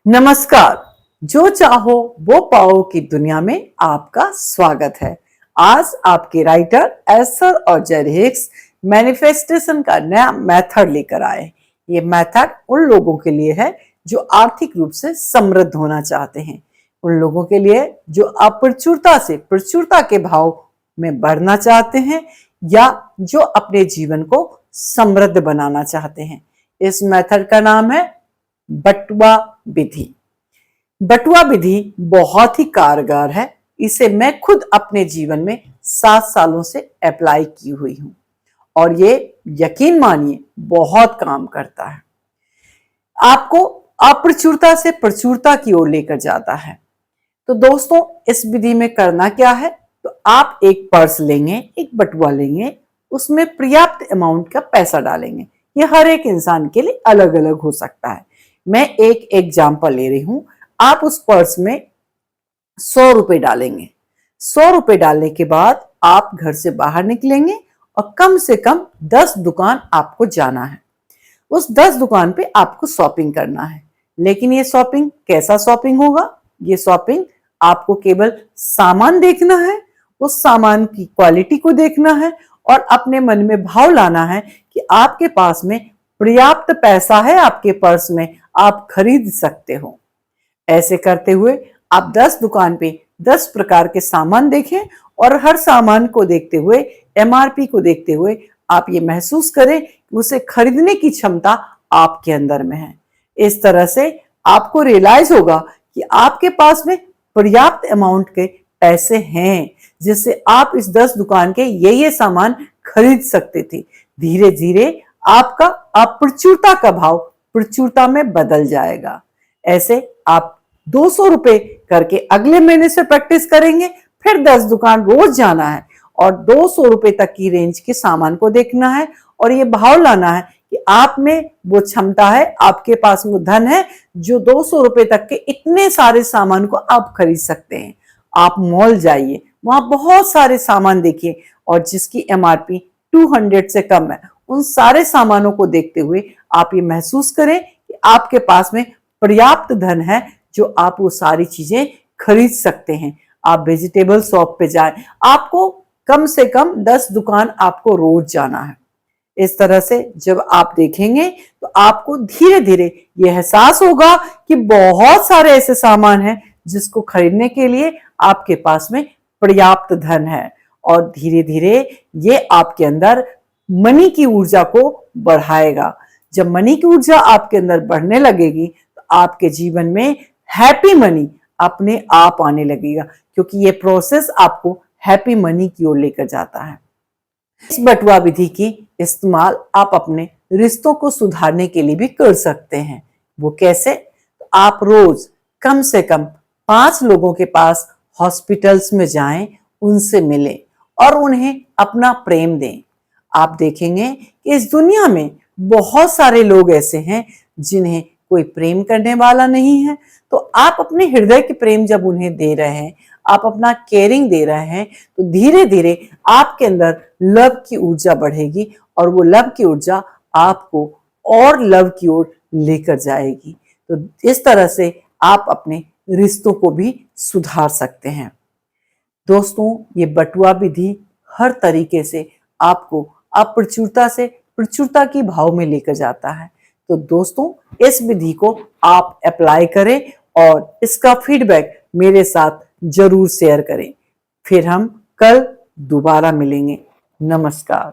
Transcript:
नमस्कार। जो चाहो वो पाओ की दुनिया में आपका स्वागत है। आज आपके राइटर एस्थर और जेरी हिक्स मैनिफेस्टेशन का नया मेथड लेकर आए। ये मेथड उन लोगों के लिए है जो आर्थिक रूप से समृद्ध होना चाहते हैं, उन लोगों के लिए जो अप्रचुरता से प्रचुरता के भाव में बढ़ना चाहते हैं या जो अपने जीवन को समृद्ध बनाना चाहते हैं। इस मेथड का नाम है बटुआ विधि। बटुआ विधि बहुत ही कारगर है। इसे मैं खुद अपने जीवन में 7 सालों से अप्लाई की हुई हूं और ये यकीन मानिए बहुत काम करता है। आपको अप्रचुरता से प्रचुरता की ओर लेकर जाता है। तो दोस्तों, इस विधि में करना क्या है, तो आप एक पर्स लेंगे, एक बटुआ लेंगे, उसमें पर्याप्त अमाउंट का पैसा डालेंगे। ये हर एक इंसान के लिए अलग अलग हो सकता है। मैं एक एग्जाम्पल ले रही हूं। आप उस पर्स में 100 रुपए डालेंगे। 100 रुपए डालने के बाद आप घर से बाहर निकलेंगे और कम से कम 10 दुकान आपको जाना है। उस 10 दुकान पे आपको शॉपिंग करना है। लेकिन ये शॉपिंग कैसा शॉपिंग होगा? ये शॉपिंग आपको केवल सामान देखना है, उस सामान की क्वालिटी को देखना है और अपने मन में भाव लाना है कि आपके पास में पर्याप्त पैसा है, आपके पर्स में आप खरीद सकते हो। ऐसे करते हुए आप 10 दुकान पे 10 प्रकार के सामान देखें और हर सामान को देखते हुए, एमआरपी को देखते हुए आप ये महसूस करें कि उसे खरीदने की क्षमता आपके अंदर में है। इस तरह से आपको रियलाइज होगा कि आपके पास में पर्याप्त अमाउंट के पैसे हैं जिससे आप इस 10 दुकान के ये सामान खरीद सकते थे। धीरे धीरे आपका अप्रचुरता का भाव प्रचुरता में बदल जाएगा। ऐसे आप 200 रुपए करके अगले महीने से प्रैक्टिस करेंगे। फिर 10 दुकान रोज जाना है और 200 रुपए तक की रेंज के सामान को देखना है और ये भाव लाना है कि आप में वो क्षमता है, आपके पास वो धन है जो 200 रुपए तक के इतने सारे सामान को आप खरीद सकते हैं। आप मॉल जाइए, वहां बहुत सारे सामान देखिए और जिसकी एमआरपी 200 से कम है, उन सारे सामानों को देखते हुए आप ये महसूस करें कि आपके पास में पर्याप्त धन है जो आप वो सारी चीजें खरीद सकते हैं। आप वेजिटेबल शॉप पे जाएं, आपको कम से कम 10 दुकान आपको रोज जाना है। इस तरह से जब आप देखेंगे तो आपको धीरे धीरे ये एहसास होगा कि बहुत सारे ऐसे सामान हैं जिसको खरीदने के लिए आपके पास में पर्याप्त धन है और धीरे धीरे ये आपके अंदर मनी की ऊर्जा को बढ़ाएगा। जब मनी की ऊर्जा आपके अंदर बढ़ने लगेगी तो आपके जीवन में हैप्पी मनी अपने आप आने लगेगा, क्योंकि ये प्रोसेस आपको हैप्पी मनी की ओर लेकर जाता है। इस बटुआ विधि की इस्तेमाल आप अपने रिश्तों को सुधारने के लिए भी कर सकते हैं। वो कैसे? तो आप रोज कम से कम 5 लोगों के पास हॉस्पिटल्स में जाएं, उनसे मिलें और उन्हें अपना प्रेम दें। आप देखेंगे कि इस दुनिया में बहुत सारे लोग ऐसे हैं जिन्हें कोई प्रेम करने वाला नहीं है। तो आप अपने हृदय के प्रेम जब उन्हें दे रहे हैं, आप अपना केयरिंग दे रहे हैं, तो धीरे धीरे आपके अंदर लव की ऊर्जा बढ़ेगी और वो लव की ऊर्जा आपको और लव की ओर लेकर जाएगी। तो इस तरह से आप अपने रिश्तों को भी सुधार सकते हैं। दोस्तों, ये बटुआ विधि हर तरीके से आपको अप्रचुरता से प्रचुरता की भाव में लेकर जाता है। तो दोस्तों, इस विधि को आप अप्लाई करें और इसका फीडबैक मेरे साथ जरूर शेयर करें। फिर हम कल दोबारा मिलेंगे। नमस्कार।